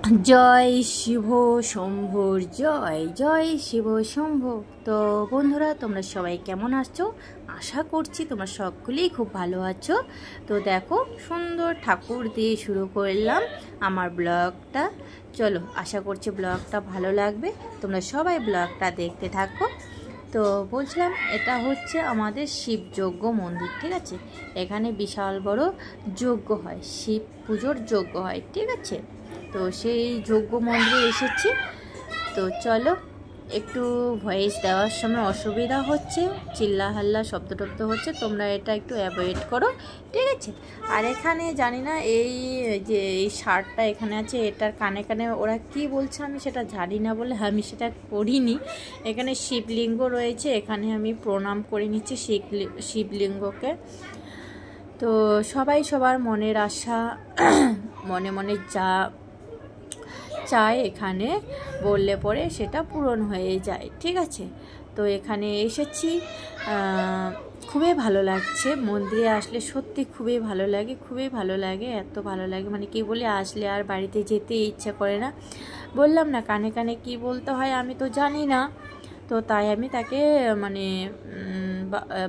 জয় শিব শম্ভুর জয় জয় শিব শম্ভু। তো বন্ধুরা, তোমরা সবাই কেমন আছো? আশা করছি তোমরা সকলেই খুব ভালো আছো। তো দেখো, সুন্দর ঠাকুর দিয়ে শুরু করলাম আমার ব্লগটা। চলো, আশা করছি ব্লগটা ভালো লাগবে। তোমরা সবাই ব্লগটা দেখতে থাকো। তো বলছিলাম, এটা হচ্ছে আমাদের শিবযজ্ঞ মন্দির, ঠিক আছে? এখানে বিশাল বড় যজ্ঞ হয়, শিব পুজোর যজ্ঞ হয়, ঠিক আছে? তো সেই যজ্ঞ মন্দিরে এসেছি। তো চলো, একটু ভয়েস দেওয়ার সময় অসুবিধা হচ্ছে, চিল্লা হাল্লা শব্দ টব্দ হচ্ছে, তোমরা এটা একটু অ্যাভয়েড করো, ঠিক আছে? আর এখানে জানি না এই যে এই শার্টটা এখানে আছে, এটার কানে কানে ওরা কি বলছে আমি সেটা জানি না বলে আমি সেটা করিনি। এখানে শিবলিঙ্গ রয়েছে, এখানে আমি প্রণাম করে নিচ্ছি শিবলিঙ্গকে। তো সবাই সবার মনের আশা মনে মনে যা চায় এখানে বললে পরে সেটা পূরণ হয়ে যায়, ঠিক আছে? তো এখানে এসেছি, খুবই ভালো লাগছে। মন্দিরে আসলে সত্যি খুবই ভালো লাগে, খুবই ভালো লাগে, এত ভালো লাগে মানে কি বলে, আসলে আর বাড়িতে যেতে ইচ্ছা করে না। বললাম না, কানে কানে কি বলতে হয় আমি তো জানি না। তো তাই আমি তাকে মানে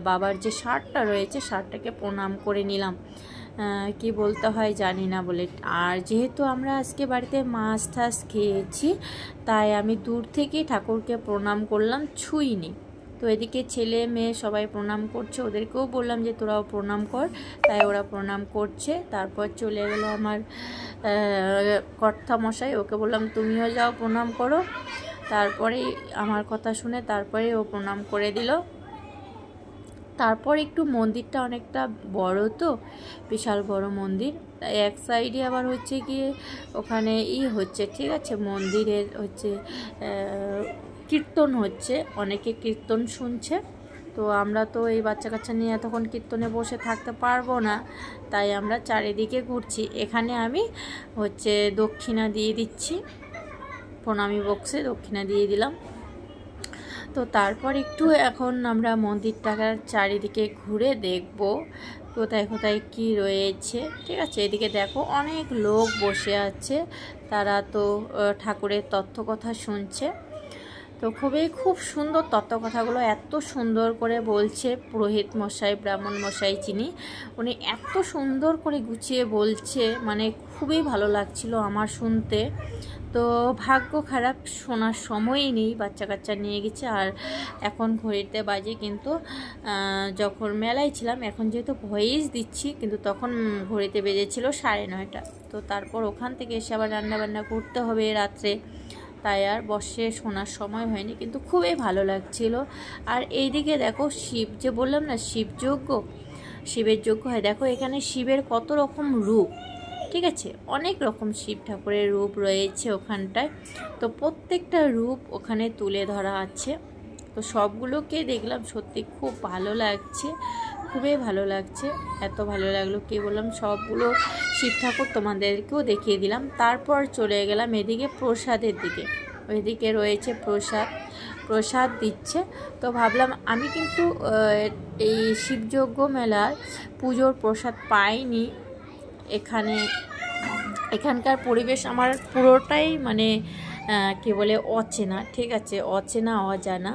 বাবার যে শার্টটা রয়েছে শার্টটাকে প্রণাম করে নিলাম, কি বলতে হয় জানি না বলে। আর যেহেতু আমরা আজকে বাড়িতে মাছ টাছ খেয়েছি, তাই আমি দূর থেকেই ঠাকুরকে প্রণাম করলাম, ছুঁইনি। তো এদিকে ছেলে মেয়ে সবাই প্রণাম করছে, ওদেরকেও বললাম যে তোরাও প্রণাম কর, তাই ওরা প্রণাম করছে। তারপর চলে গেল আমার কর্তামশাই, ওকে বললাম তুমিও যাও প্রণাম করো। তারপরে আমার কথা শুনে তারপরে ও প্রণাম করে দিল। তারপর একটু মন্দিরটা অনেকটা বড়, তো বিশাল বড় মন্দির। এক সাইডে আবার হচ্ছে গিয়ে ওখানে হচ্ছে, ঠিক আছে, মন্দিরের হচ্ছে কীর্তন হচ্ছে, অনেকে কীর্তন শুনছে। তো আমরা তো এই বাচ্চা কাচ্চা নিয়ে এতক্ষণ কীর্তনে বসে থাকতে পারবো না, তাই আমরা চারিদিকে ঘুরছি। এখানে আমি হচ্ছে দক্ষিণা দিয়ে দিচ্ছি, প্রণামী বক্সে দক্ষিণা দিয়ে দিলাম। তো তারপর একটু এখন আমরা মন্দিরটার চারিদিকে ঘুরে দেখব কোথায় কোথায় কি রয়েছে, ঠিক আছে? এদিকে দেখো অনেক লোক বসে আছে, তারা তো ঠাকুরের তত্ত্ব কথা শুনছে। তো খুব সুন্দর তত্ত্ব কথাগুলো এত সুন্দর করে বলছে পুরোহিত মশাই, ব্রাহ্মণ মশাই যিনি, উনি এত সুন্দর করে গুছিয়ে বলছে, মানে খুবই ভালো লাগছিল আমার শুনতে। তো ভাগ্য খারাপ, শোনার সময়ই নেই, বাচ্চা কাচ্চা নিয়ে গেছে। আর এখন ঘড়িতে বাজে কিন্তু যখন মেলায় ছিলাম, এখন যেহেতু ভয়েস দিচ্ছি, কিন্তু তখন ঘড়িতে বেজেছিল 9:30। তো তারপর ওখান থেকে এসে আবার রান্নাবান্না করতে হবে রাত্রে, তাই আর বসে শোনার সময় হয়নি, কিন্তু খুবই ভালো লাগছিল। আর এইদিকে দেখো শিব, যে বললাম না শিবযজ্ঞ, শিবের যজ্ঞ হয়। দেখো এখানে শিবের কত রকম রূপ, ঠিক আছে? অনেক রকম শিব ঠাকুরের রূপ রয়েছে ওখানটায়। তো প্রত্যেকটা রূপ ওখানে তুলে ধরা আছে। তো সবগুলোকে দেখলাম, সত্যি খুব ভালো লাগছে, খুবই ভালো লাগছে, এত ভালো লাগলো কি বললাম। সবগুলো শিব ঠাকুর তোমাদেরকেও দেখিয়ে দিলাম। তারপর চলে গেলাম এদিকে প্রসাদের দিকে। ওইদিকে রয়েছে প্রসাদ দিচ্ছে। তো ভাবলাম, আমি কিন্তু এই শিবযজ্ঞ মেলার পুজোর প্রসাদ পাইনি। এখানকার পরিবেশ আমার পুরোটাই মানে কি বলে অচেনা, ঠিক আছে? অচেনা অজানা।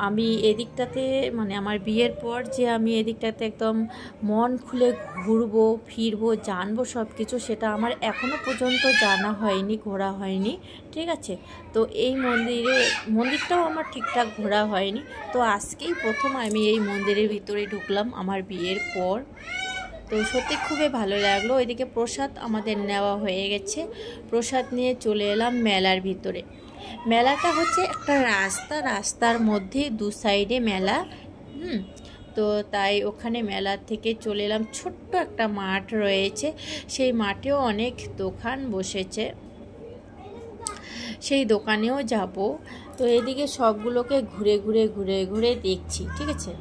আমি এদিকটাতে মানে আমার বিয়ের পর যে আমি এদিকটাতে একদম মন খুলে ঘুরবো ফিরবো জানবো সব কিছু, সেটা আমার এখনও পর্যন্ত জানা হয়নি, ঘোরা হয়নি, ঠিক আছে? তো এই মন্দিরটাও আমার ঠিকঠাক ঘোরা হয়নি। তো আজকেই প্রথম আমি এই মন্দিরের ভিতরে ঢুকলাম আমার বিয়ের পর। তো সত্যি খুবই ভালো লাগলো। ওইদিকে প্রসাদ আমাদের নেওয়া হয়ে গেছে, প্রসাদ নিয়ে চলে এলাম মেলার ভিতরে। মেলাটা হচ্ছে একটা রাস্তার মধ্যে দু সাইডে মেলা, তো তাই ওখানে মেলা থেকে চলে এলাম। ছোট্ট একটা মাঠ রয়েছে, সেই মাঠেও অনেক দোকান বসেছে, সেই দোকানেও যাব। তো এদিকে সবগুলোকে ঘুরে ঘুরে দেখছি, ঠিক আছে,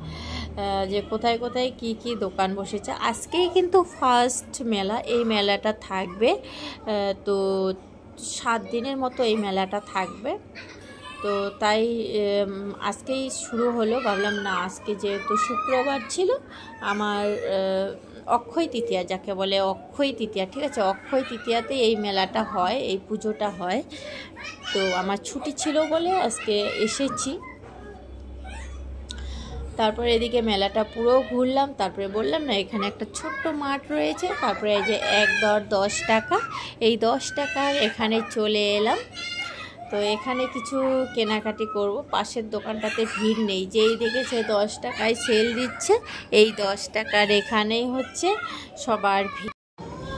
যে কোথায় কোথায় কি দোকান বসেছে। আজকেই কিন্তু ফার্স্ট মেলা, এই মেলাটা থাকবে তো 7 দিনের মতো এই মেলাটা থাকবে। তো তাই আজকেই শুরু হলো। ভাবলাম না, আজকে যেহেতু শুক্রবার ছিল, আমার অক্ষয় তৃতীয়া, যাকে বলে অক্ষয় তৃতীয়া, ঠিক আছে, অক্ষয় তৃতীয়াতে এই মেলাটা হয়, এই পুজোটা হয়। তো আমার ছুটি ছিল বলে আজকে এসেছি। তারপরে এদিকে মেলাটা পুরো ঘুরলাম। তারপরে বললাম না, এখানে একটা ছোট্ট মাঠ রয়েছে। তারপরে এই যে এক দর 10 টাকা, এই 10 টাকার এখানে চলে এলাম। তো এখানে কিছু কেনাকাটি করব। পাশের দোকানটাতে ভিড় নেই, যেই দেখেছে 10 টাকায় সেল দিচ্ছে, এই 10 টাকার এখানেই হচ্ছে সবার ভিড়।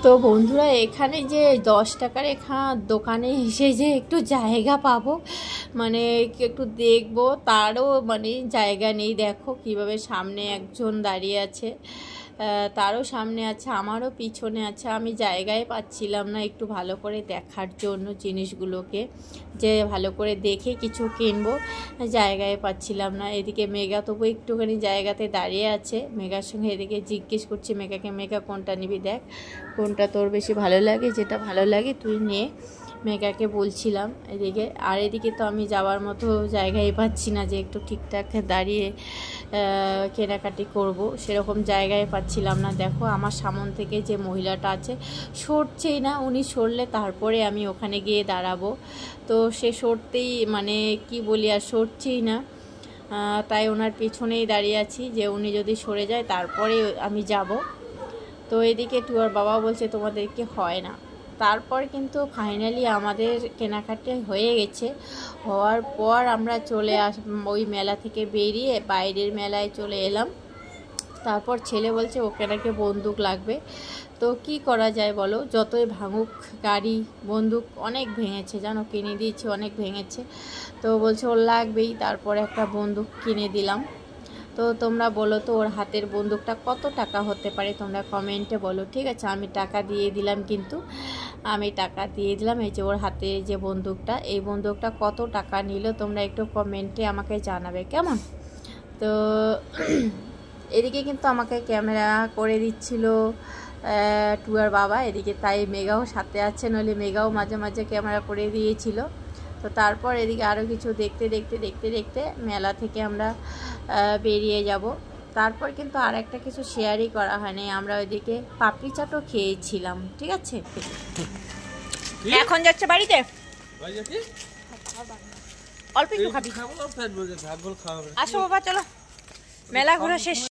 তো বন্ধুরা, এখানে যে 10 টাকার দোকানে এসে যে একটু জায়গা পাবো, মানে একটু দেখবো, তারও মানে জায়গা নেই। দেখো কিভাবে সামনে একজন দাঁড়িয়ে আছে, তারও সামনে আছে, আমারও পিছনে আছে। আমি জায়গায় পাচ্ছিলাম না একটু ভালো করে দেখার জন্য জিনিসগুলোকে, যে ভালো করে দেখে কিছু কিনবো, জায়গায় পাচ্ছিলাম না। এদিকে মেঘা তবু একটুখানি জায়গাতে দাঁড়িয়ে আছে। মেঘার সঙ্গে এদিকে জিজ্ঞেস করছি মেঘাকে, মেঘা কোনটা নিবি, দেখ কোনটা তোর বেশি ভালো লাগে, যেটা ভালো লাগে তুই নে, মেঘাকে বলছিলাম এদিকে। আর এদিকে তো আমি যাওয়ার মতো জায়গায় পাচ্ছি না, যে একটু ঠিকঠাক দাঁড়িয়ে কেনাকাটি করব, সেরকম জায়গায় পাচ্ছিলাম না। দেখো আমার সামন থেকে যে মহিলাটা আছে সরছেই না, উনি সরলে তারপরে আমি ওখানে গিয়ে দাঁড়াবো। তো সে সরতেই, মানে কি বলি, আর সরছেই না। তাই ওনার পিছনেই দাঁড়িয়ে আছি, যে উনি যদি সরে যায় তারপরে আমি যাব। তো এদিকে টুয়ার বাবা বলছে তোমাদেরকে হয় না। তারপর কিন্তু ফাইনালি আমাদের কেনাকাটা হয়ে গেছে। হওয়ার পর আমরা চলে ওই মেলা থেকে বেরিয়ে বাইরের মেলায় চলে এলাম। তারপর ছেলে বলছে ওকে নাকি বন্দুক লাগবে। তো কি করা যায় বলো, যতই ভাঙুক গাড়ি, বন্দুক অনেক ভেঙেছে জানো, কিনে দিয়েছি, অনেক ভেঙেছে। তো বলছে ওর লাগবেই। তারপর একটা বন্দুক কিনে দিলাম। তো তোমরা বলো তো ওর হাতের বন্দুকটা কত টাকা হতে পারে, তোমরা কমেন্টে বলো, ঠিক আছে। আমি টাকা দিয়ে দিলাম, কিন্তু আমি টাকা দিয়ে দিলাম। এই যে ওর হাতে যে বন্দুকটা, এই বন্দুকটা কত টাকা নিল তোমরা একটু কমেন্টে আমাকে জানাবে, কেমন। তো এদিকে কিন্তু আমাকে ক্যামেরা করে দিচ্ছিল টুয়ার বাবা এদিকে, তাই মেঘাও সাথে আছে, নইলে মেঘাও মাঝে মাঝে ক্যামেরা করে দিয়েছিল। তো তারপর এদিকে আরও কিছু দেখতে দেখতে দেখতে দেখতে মেলা থেকে আমরা বেরিয়ে যাব। তারপর কিন্তু আর একটা কিছু শেয়ারই করা হয়নি, আমরা ওইদিকে পাপড়ি চাটও খেয়েছিলাম, ঠিক আছে। এখন যাচ্ছে বাড়িতে, অল্প একটু খাবি, আসো বাবা, চলো মেলা ঘোরা শেষ।